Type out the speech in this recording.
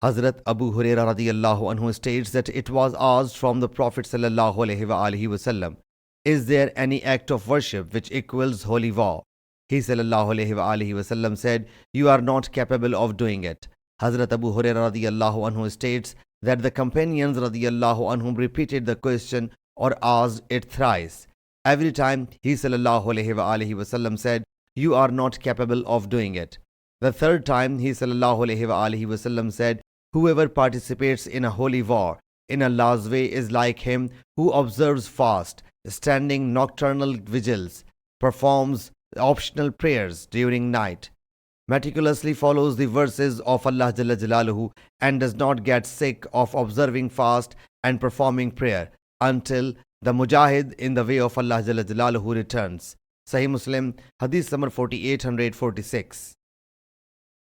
Hazrat Abu Huraira radiyallahu anhu states that it was asked from the Prophet sallallahu alaihi wasallam, is there any act of worship which equals holy war? He sallallahu alaihi wasallam said, you are not capable of doing it. Hazrat Abu Huraira radiyallahu anhu states that the companions radiyallahu anhum repeated the question or asked it thrice. Every time he sallallahu alaihi wasallam said, you are not capable of doing it. The third time he sallallahu alaihi wasallam said, whoever participates in a holy war in Allah's way is like him who observes fast, standing nocturnal vigils, performs optional prayers during night, meticulously follows the verses of Allah Jalla Jalaluhu, and does not get sick of observing fast and performing prayer until the mujahid in the way of Allah Jalla Jalaluhu returns. Sahih Muslim Hadees number 4846.